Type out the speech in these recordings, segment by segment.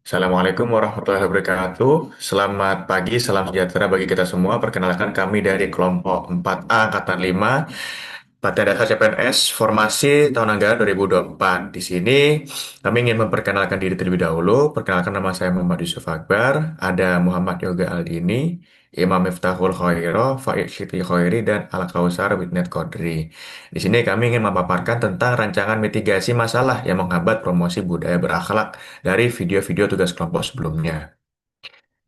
Assalamualaikum warahmatullahi wabarakatuh. Selamat pagi, salam sejahtera bagi kita semua. Perkenalkan kami dari kelompok 4A Angkatan 5, Pelatihan Dasar CPNS, Formasi Tahun Anggaran 2024. Di sini kami ingin memperkenalkan diri terlebih dahulu. Perkenalkan nama saya Muhammad Yusuf Akbar, ada Muhammad Yoga Aldini, Imam Miftahul Khairo, Faik Siti Khairi, dan Al Kausar Witnet Kodri. Di sini kami ingin memaparkan tentang rancangan mitigasi masalah yang menghambat promosi budaya berakhlak dari video-video tugas kelompok sebelumnya.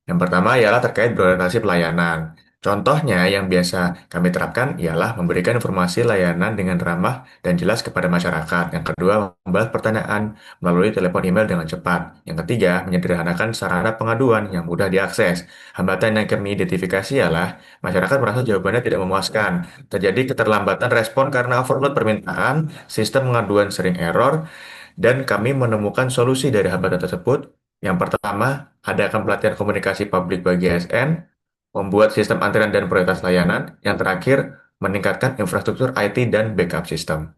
Yang pertama ialah terkait berorientasi pelayanan. Contohnya yang biasa kami terapkan ialah memberikan informasi layanan dengan ramah dan jelas kepada masyarakat. Yang kedua, membalas pertanyaan melalui telepon email dengan cepat. Yang ketiga, menyederhanakan sarana pengaduan yang mudah diakses. Hambatan yang kami identifikasi ialah masyarakat merasa jawabannya tidak memuaskan. Terjadi keterlambatan respon karena overload permintaan, sistem pengaduan sering error, dan kami menemukan solusi dari hambatan tersebut. Yang pertama, adakan pelatihan komunikasi publik bagi ASN, membuat sistem antrian dan prioritas layanan. Yang terakhir, meningkatkan infrastruktur IT dan backup sistem.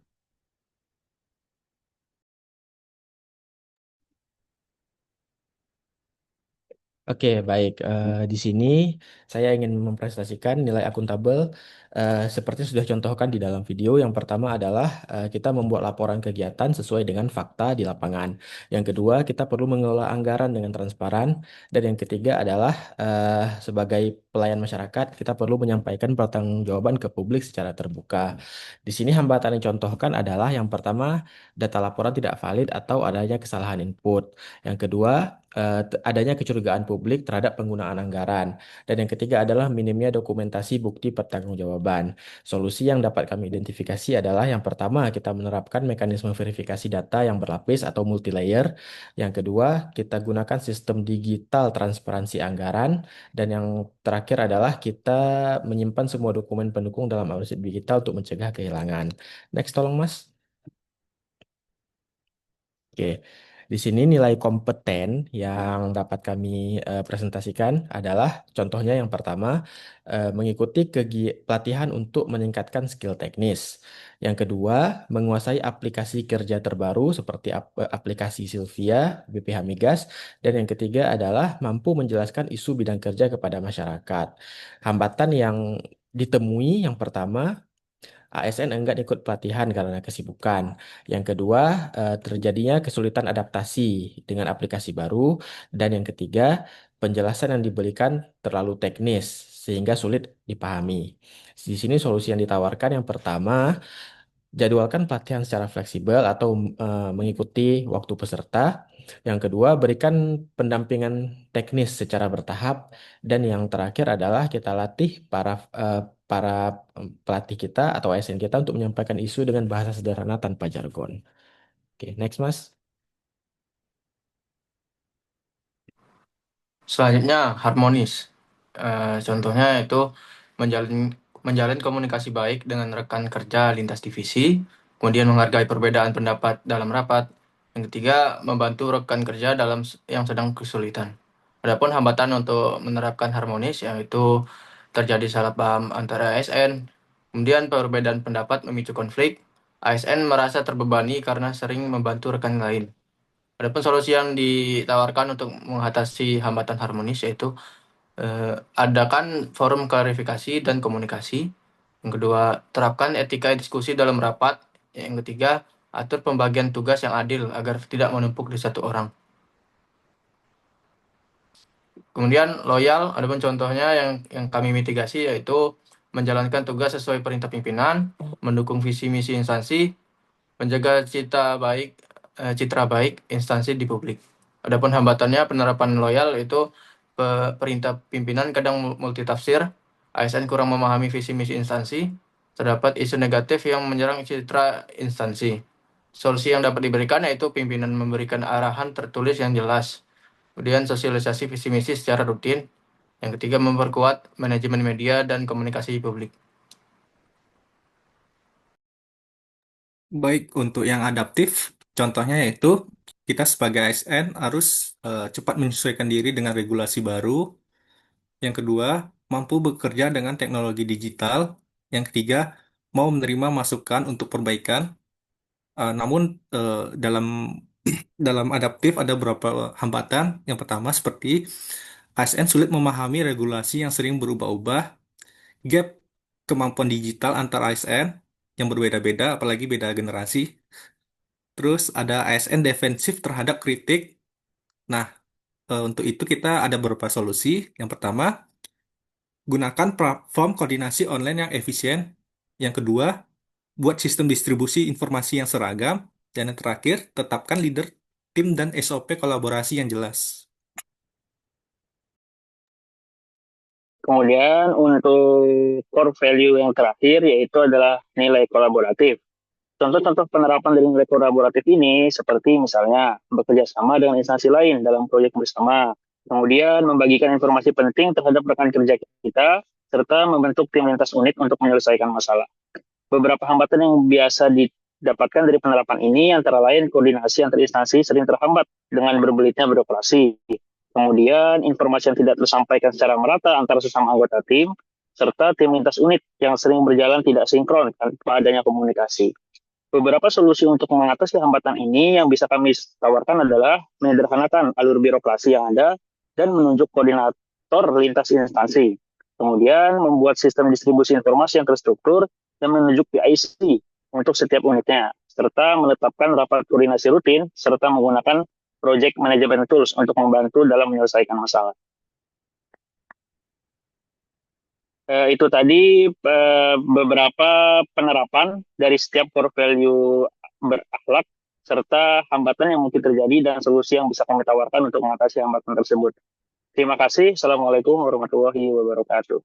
Oke, baik. Di sini saya ingin mempresentasikan nilai akuntabel seperti yang sudah contohkan di dalam video. Yang pertama adalah kita membuat laporan kegiatan sesuai dengan fakta di lapangan. Yang kedua, kita perlu mengelola anggaran dengan transparan. Dan yang ketiga adalah sebagai pelayan masyarakat, kita perlu menyampaikan pertanggungjawaban ke publik secara terbuka. Di sini hambatan yang contohkan adalah yang pertama, data laporan tidak valid atau adanya kesalahan input. Yang kedua, adanya kecurigaan publik terhadap penggunaan anggaran. Dan yang ketiga adalah minimnya dokumentasi bukti pertanggungjawaban. Solusi yang dapat kami identifikasi adalah yang pertama, kita menerapkan mekanisme verifikasi data yang berlapis atau multi-layer. Yang kedua, kita gunakan sistem digital transparansi anggaran. Dan yang terakhir adalah kita menyimpan semua dokumen pendukung dalam arsip digital untuk mencegah kehilangan. Next, tolong Mas. Oke, di sini nilai kompeten yang dapat kami presentasikan adalah contohnya yang pertama mengikuti pelatihan untuk meningkatkan skill teknis. Yang kedua, menguasai aplikasi kerja terbaru seperti aplikasi Sylvia, BPH Migas, dan yang ketiga adalah mampu menjelaskan isu bidang kerja kepada masyarakat. Hambatan yang ditemui yang pertama ASN enggan ikut pelatihan karena kesibukan. Yang kedua, terjadinya kesulitan adaptasi dengan aplikasi baru. Dan yang ketiga, penjelasan yang diberikan terlalu teknis sehingga sulit dipahami. Di sini solusi yang ditawarkan yang pertama, jadwalkan pelatihan secara fleksibel atau mengikuti waktu peserta. Yang kedua, berikan pendampingan teknis secara bertahap. Dan yang terakhir adalah kita latih para pelatih kita atau ASN kita untuk menyampaikan isu dengan bahasa sederhana tanpa jargon. Oke, next Mas. Selanjutnya harmonis. Contohnya itu menjalin menjalin komunikasi baik dengan rekan kerja lintas divisi, kemudian menghargai perbedaan pendapat dalam rapat. Yang ketiga, membantu rekan kerja yang sedang kesulitan. Adapun hambatan untuk menerapkan harmonis yaitu terjadi salah paham antara ASN, kemudian perbedaan pendapat memicu konflik, ASN merasa terbebani karena sering membantu rekan lain. Adapun solusi yang ditawarkan untuk mengatasi hambatan harmonis yaitu adakan forum klarifikasi dan komunikasi. Yang kedua, terapkan etika diskusi dalam rapat. Yang ketiga, atur pembagian tugas yang adil agar tidak menumpuk di satu orang. Kemudian loyal, adapun contohnya yang kami mitigasi yaitu menjalankan tugas sesuai perintah pimpinan, mendukung visi misi instansi, menjaga citra baik instansi di publik. Adapun hambatannya penerapan loyal itu perintah pimpinan kadang multitafsir, ASN kurang memahami visi misi instansi, terdapat isu negatif yang menyerang citra instansi. Solusi yang dapat diberikan yaitu pimpinan memberikan arahan tertulis yang jelas, kemudian sosialisasi visi misi secara rutin, yang ketiga memperkuat manajemen media dan komunikasi publik. Baik, untuk yang adaptif, contohnya yaitu kita sebagai ASN harus cepat menyesuaikan diri dengan regulasi baru. Yang kedua, mampu bekerja dengan teknologi digital. Yang ketiga, mau menerima masukan untuk perbaikan. Namun dalam Dalam adaptif ada beberapa hambatan. Yang pertama seperti ASN sulit memahami regulasi yang sering berubah-ubah, gap kemampuan digital antar ASN yang berbeda-beda, apalagi beda generasi. Terus ada ASN defensif terhadap kritik. Nah, untuk itu kita ada beberapa solusi. Yang pertama, gunakan platform koordinasi online yang efisien. Yang kedua, buat sistem distribusi informasi yang seragam. Dan yang terakhir, tetapkan leader tim dan SOP kolaborasi yang jelas. Kemudian untuk core value yang terakhir yaitu adalah nilai kolaboratif. Contoh-contoh penerapan dari nilai kolaboratif ini seperti misalnya bekerja sama dengan instansi lain dalam proyek bersama, kemudian membagikan informasi penting terhadap rekan kerja kita, serta membentuk tim lintas unit untuk menyelesaikan masalah. Beberapa hambatan yang biasa didapatkan dari penerapan ini antara lain koordinasi antar instansi sering terhambat dengan berbelitnya birokrasi. Kemudian informasi yang tidak tersampaikan secara merata antara sesama anggota tim, serta tim lintas unit yang sering berjalan tidak sinkron tanpa adanya komunikasi. Beberapa solusi untuk mengatasi hambatan ini yang bisa kami tawarkan adalah menyederhanakan alur birokrasi yang ada dan menunjuk koordinator lintas instansi. Kemudian membuat sistem distribusi informasi yang terstruktur dan menunjuk PIC untuk setiap unitnya, serta menetapkan rapat koordinasi rutin, serta menggunakan project management tools untuk membantu dalam menyelesaikan masalah. Itu tadi beberapa penerapan dari setiap core value berakhlak serta hambatan yang mungkin terjadi dan solusi yang bisa kami tawarkan untuk mengatasi hambatan tersebut. Terima kasih. Assalamualaikum warahmatullahi wabarakatuh.